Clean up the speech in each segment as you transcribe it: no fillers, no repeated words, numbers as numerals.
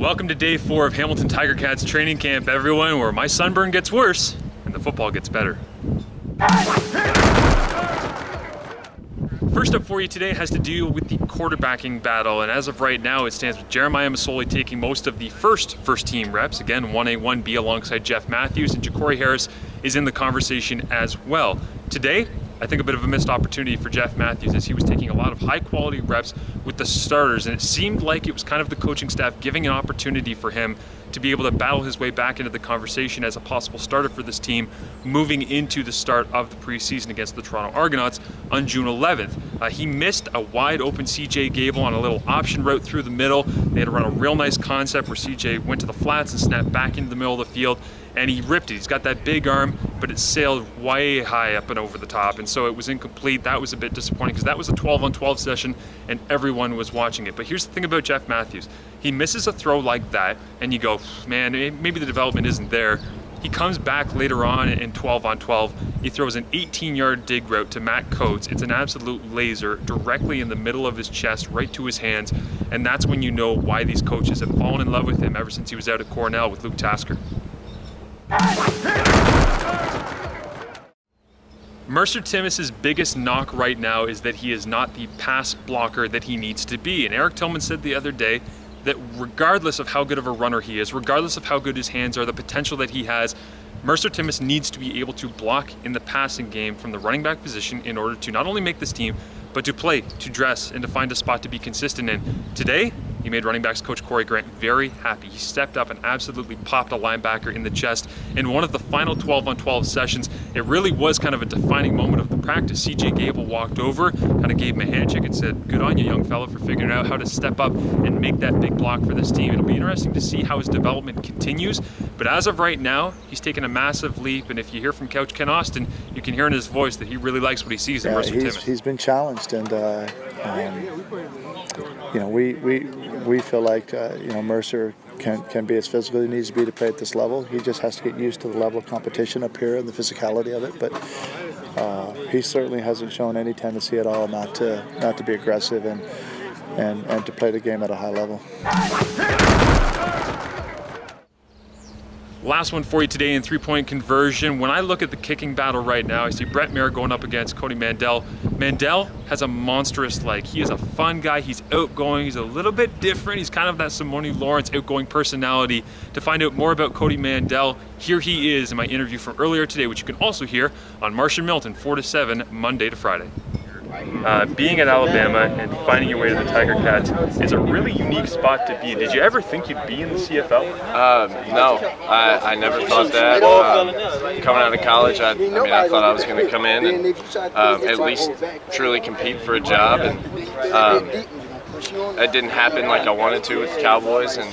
Welcome to day 4 of Hamilton Tiger Cats training camp, everyone, where my sunburn gets worse and the football gets better. First up for you today has to do with the quarterbacking battle, and as of right now it stands with Jeremiah Masoli taking most of the first team reps, again 1A, 1B alongside Jeff Matthews, and Ja'Cory Harris is in the conversation as well. Today, I think a bit of a missed opportunity for Jeff Matthews as he was taking a lot of high quality reps with the starters, and it seemed like it was kind of the coaching staff giving an opportunity for him to be able to battle his way back into the conversation as a possible starter for this team moving into the start of the preseason against the Toronto Argonauts on June 11th. He missed a wide open CJ Gable on a little option route through the middle. They had to run a real nice concept where CJ went to the flats and snapped back into the middle of the field, and he ripped it. He's got that big arm, but it sailed way high up and over the top, and so it was incomplete. That was a bit disappointing because that was a 12-on-12 session and everyone was watching it. But here's the thing about Jeff Matthews. He misses a throw like that and you go, man, maybe the development isn't there. He comes back later on in 12-on-12. He throws an 18-yard dig route to Matt Coates. It's an absolute laser directly in the middle of his chest, right to his hands. And that's when you know why these coaches have fallen in love with him ever since he was out at Cornell with Luke Tasker. Mercer Timmis's biggest knock right now is that he is not the pass blocker that he needs to be. And Eric Tillman said the other day that regardless of how good of a runner he is, regardless of how good his hands are, the potential that he has, Mercer Timmis needs to be able to block in the passing game from the running back position in order to not only make this team, but to play, to dress, and to find a spot to be consistent in. Today, he made running backs coach Corey Grant very happy. He stepped up and absolutely popped a linebacker in the chest. In one of the final 12-on-12 sessions, it really was kind of a defining moment of the practice. CJ Gable walked over, kind of gave him a handshake and said, good on you, young fella, for figuring out how to step up and make that big block for this team. It'll be interesting to see how his development continues, but as of right now, he's taken a massive leap, and if you hear from Coach Ken Austin, you can hear in his voice that he really likes what he sees in Mercer Timmis. He's been challenged, and you know, we feel like you know, Mercer can be as physical as he needs to be to play at this level. He just has to get used to the level of competition up here and the physicality of it. But he certainly hasn't shown any tendency at all not to be aggressive and to play the game at a high level. Last one for you today in three-point conversion. When I look at the kicking battle right now, I see Brett Maher going up against Cody Mandel. Mandel has a monstrous leg. He is a fun guy. He's outgoing. He's a little bit different. He's kind of that Simone Lawrence outgoing personality. To find out more about Cody Mandel, here he is in my interview from earlier today, which you can also hear on Marsh and Milton 4 to 7, Monday to Friday. Being at Alabama and finding your way to the Tiger Cats is a really unique spot to be in. Did you ever think you'd be in the CFL? No, I never thought that. Coming out of college, I thought I was going to come in and at least truly compete for a job, and it didn't happen like I wanted to with the Cowboys. And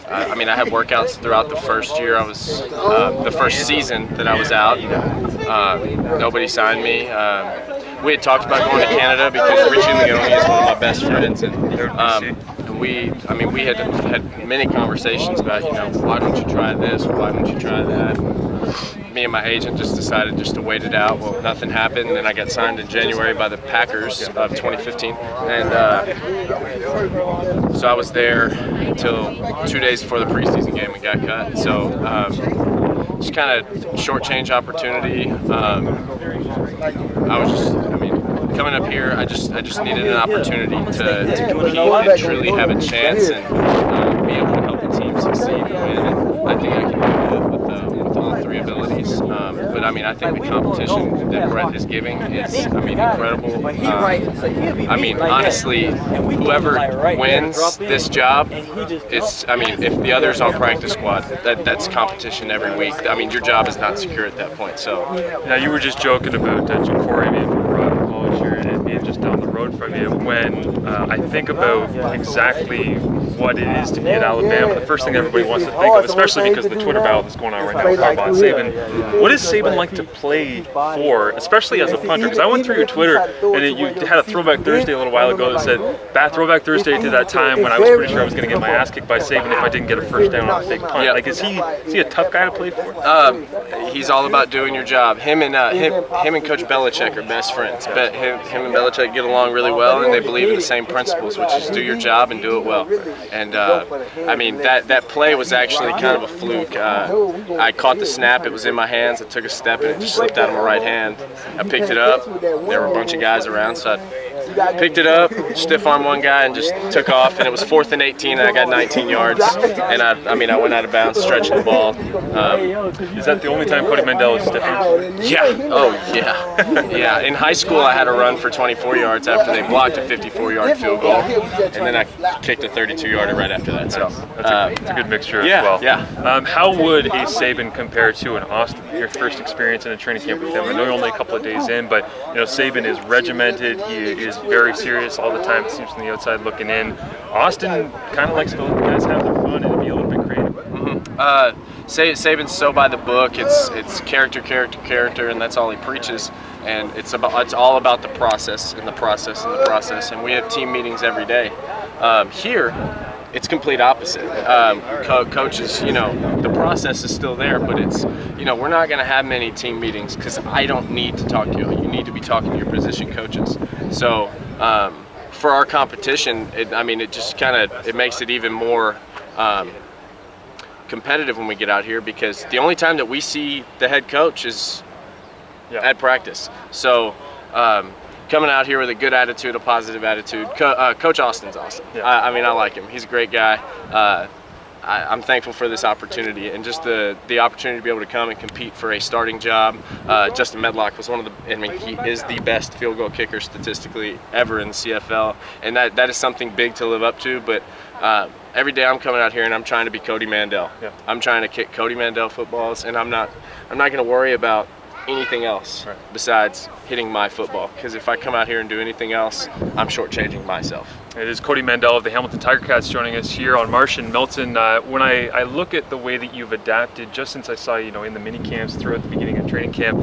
I had workouts throughout the first year. I was the first season that I was out. Nobody signed me. We had talked about going to Canada because Richie Leone is one of my best friends, and we had many conversations about, you know, why don't you try this? Why don't you try that? Me and my agent just decided just to wait it out. Well, nothing happened, and then I got signed in January by the Packers of 2015, and so I was there until 2 days before the preseason game and got cut. So just kind of shortchange opportunity. Coming up here, I just needed an opportunity to compete and truly have a chance and be able to help the team succeed and win. And I think I can do that with all three abilities. But I think the competition that Brett is giving is, incredible. Honestly, whoever wins this job, if the other's on practice squad, that's competition every week. Your job is not secure at that point. So now, you were just joking about Ja'Cory being from Broad College here and being just down the road from you. When I think about exactly what it is to be at Alabama, the first thing everybody wants to think of, especially because of the Twitter battle that's going on right now with Harbaugh and Saban, what is Saban like to play for, especially as a punter? Because I went through your Twitter and you had a Throwback Thursday a little while ago that said, Throwback Thursday to that time when I was pretty sure I was going to get my ass kicked by Saban if I didn't get a first down on a fake punt. Like, is he a tough guy to play for? He's all about doing your job. Him and Coach Belichick are best friends. Him and Belichick get along along really well, and they believe in the same principles, which is do your job and do it well. And I mean, that play was actually kind of a fluke. I caught the snap, it was in my hands, I took a step and it just slipped out of my right hand. I picked it up, there were a bunch of guys around, so I picked it up, stiff arm one guy and just took off, and it was 4th and 18 and I got 19 yards, and I mean I went out of bounds stretching the ball. Is that the only time Cody Mandel is stiff armed? Yeah, oh yeah. Yeah, in high school I had a run for 24 yards after they blocked a 54-yard field goal, and then I kicked a 32-yarder right after that. So that's a good mixture as well. Yeah. How would a Saban compare to an Austin? Your first experience in a training camp with him. I know you're only a couple of days in, but you know Saban is regimented. He is very serious all the time. It seems from the outside looking in. Austin kind of likes to let the guys have their fun and be a little bit creative. Saban's so by the book. It's character, and that's all he preaches. And it's all about the process and the process and the process. And we have team meetings every day. Here, it's complete opposite. Coaches, you know, the process is still there, but it's, you know, we're not going to have many team meetings because I don't need to talk to you. You need to be talking to your position coaches. So for our competition, I mean, it just kind of, it makes it even more competitive when we get out here, because the only time that we see the head coach is at practice. So coming out here with a good attitude, a positive attitude. Coach Austin's awesome. Yeah. I mean, I like him. He's a great guy. I'm thankful for this opportunity and just the opportunity to be able to come and compete for a starting job. Justin Medlock was one of the, I mean, he is the best field goal kicker statistically ever in the CFL, and that is something big to live up to. But every day I'm coming out here and I'm trying to be Cody Mandel. Yeah. I'm trying to kick Cody Mandel footballs, and I'm not going to worry about anything else besides hitting my football, because if I come out here and do anything else, I'm shortchanging myself. It is Cody Mandel of the Hamilton Tiger Cats joining us here on Marsh and Milton. When I look at the way that you've adapted, just since I saw you know in the mini camps throughout the beginning of training camp,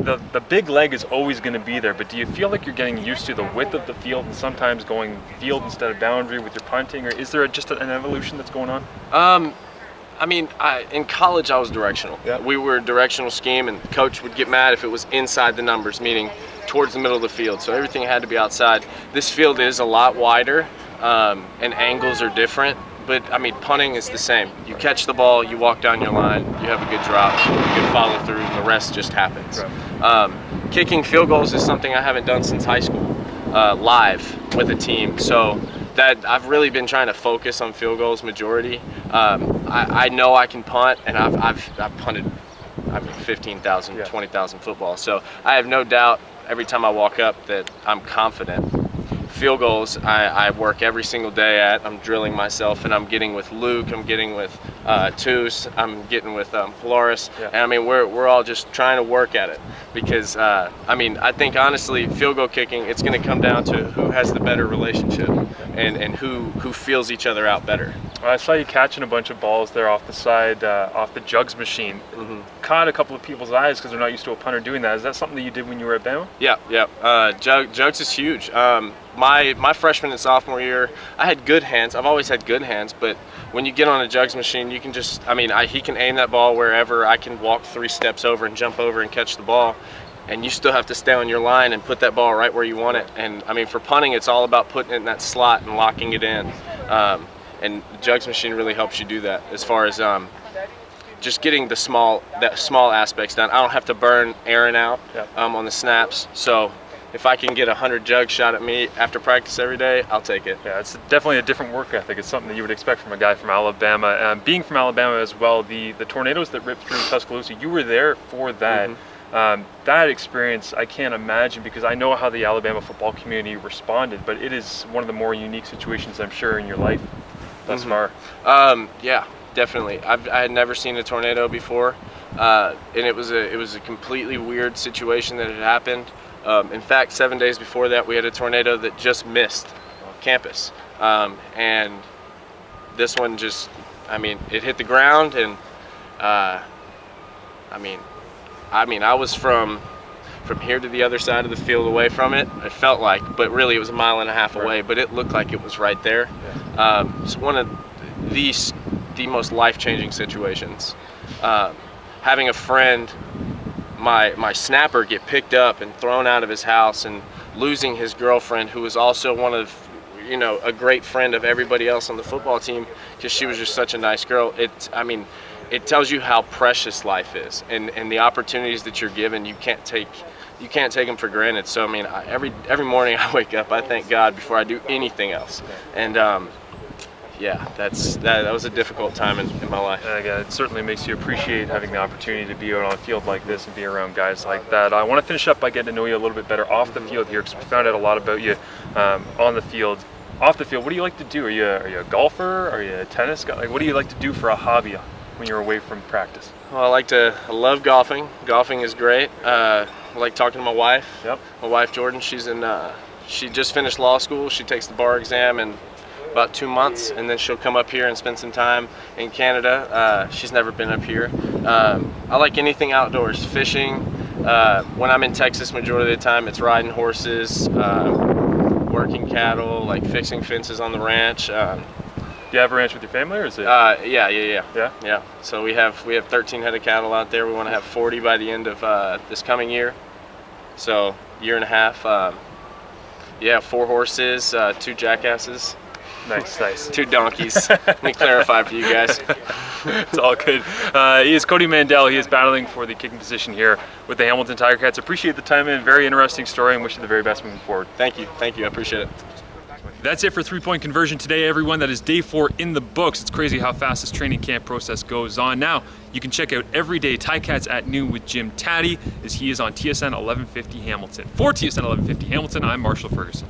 the big leg is always going to be there, but do you feel like you're getting used to the width of the field and sometimes going field instead of boundary with your punting, or is there just an evolution that's going on? I mean, in college I was directional. Yeah. We were a directional scheme, and coach would get mad if it was inside the numbers, meaning towards the middle of the field. So everything had to be outside. This field is a lot wider, and angles are different. But I mean, punting is the same. You catch the ball, you walk down your line, you have a good drop, a good follow through, and the rest just happens. Right. Kicking field goals is something I haven't done since high school, live with a team. So that I've really been trying to focus on field goals majority. I know I can punt, and I've punted, I mean, 15,000, 20,000 footballs. So I have no doubt every time I walk up that I'm confident. Field goals, I work every single day at. I'm drilling myself, and I'm getting with Luke, I'm getting with Toos, I'm getting with Polaris, and I mean we're all just trying to work at it, because I mean I think honestly field goal kicking, it's going to come down to who has the better relationship and who feels each other out better. I saw you catching a bunch of balls there off the side, off the jugs machine. Caught a couple of people's eyes because they're not used to a punter doing that. Is that something that you did when you were at Bama? Yeah. Jugs is huge. My freshman and sophomore year, I had good hands. I've always had good hands, but when you get on a jugs machine, you can just, I mean, he can aim that ball wherever. I can walk 3 steps over and jump over and catch the ball, and you still have to stay on your line and put that ball right where you want it. And I mean, for punting, it's all about putting it in that slot and locking it in. And the jugs machine really helps you do that as far as just getting the small aspects done. I don't have to burn Aaron out on the snaps. So if I can get 100 jugs shot at me after practice every day, I'll take it. Yeah, it's definitely a different work ethic. It's something that you would expect from a guy from Alabama. Being from Alabama as well, the tornadoes that ripped through Tuscaloosa, you were there for that. That experience, I can't imagine, because I know how the Alabama football community responded, but it is one of the more unique situations, I'm sure, in your life thus far. Yeah, definitely. I had never seen a tornado before, and it was a completely weird situation that had happened. In fact, 7 days before that, we had a tornado that just missed campus, and this one just, I mean, it hit the ground, and I mean, I was from here to the other side of the field away from it. It felt like, but really it was 1.5 miles away. But it looked like it was right there. It's one of the most life-changing situations. Having a friend, my snapper, get picked up and thrown out of his house and losing his girlfriend, who was also one of, you know, a great friend of everybody else on the football team, because she was just such a nice girl. I mean, it tells you how precious life is, and the opportunities that you're given, you can't take them for granted. So I mean, every morning I wake up, I thank God before I do anything else. And yeah, that was a difficult time in my life. Again, it certainly makes you appreciate having the opportunity to be out on a field like this and be around guys like that. I want to finish up by getting to know you a little bit better off the field here, because we found out a lot about you on the field. Off the field, what do you like to do? Are you a golfer? Are you a tennis guy? Like, what do you like to do for a hobby when you're away from practice? Well, I love golfing. Golfing is great. I like talking to my wife. Yep. My wife Jordan, she just finished law school. She takes the bar exam in about 2 months, and then she'll come up here and spend some time in Canada. She's never been up here. I like anything outdoors. Fishing. When I'm in Texas, majority of the time it's riding horses, working cattle, like fixing fences on the ranch. Do you have a ranch with your family, or is it? Yeah. So we have 13 head of cattle out there. We want to have 40 by the end of this coming year. So year and a half. Yeah, 4 horses, 2 jackasses. Nice. 2 donkeys. Let me clarify for you guys. It's all good. He is Cody Mandel. He is battling for the kicking position here with the Hamilton Tiger Cats. Appreciate the time in. Very interesting story, and wish you the very best moving forward. Thank you. I appreciate it. That's it for 3-point conversion today, everyone. That is day 4 in the books. It's crazy how fast this training camp process goes on. Now, you can check out Everyday Ticats at noon with Jim Taddy, as he is on TSN 1150 Hamilton. For TSN 1150 Hamilton, I'm Marshall Ferguson.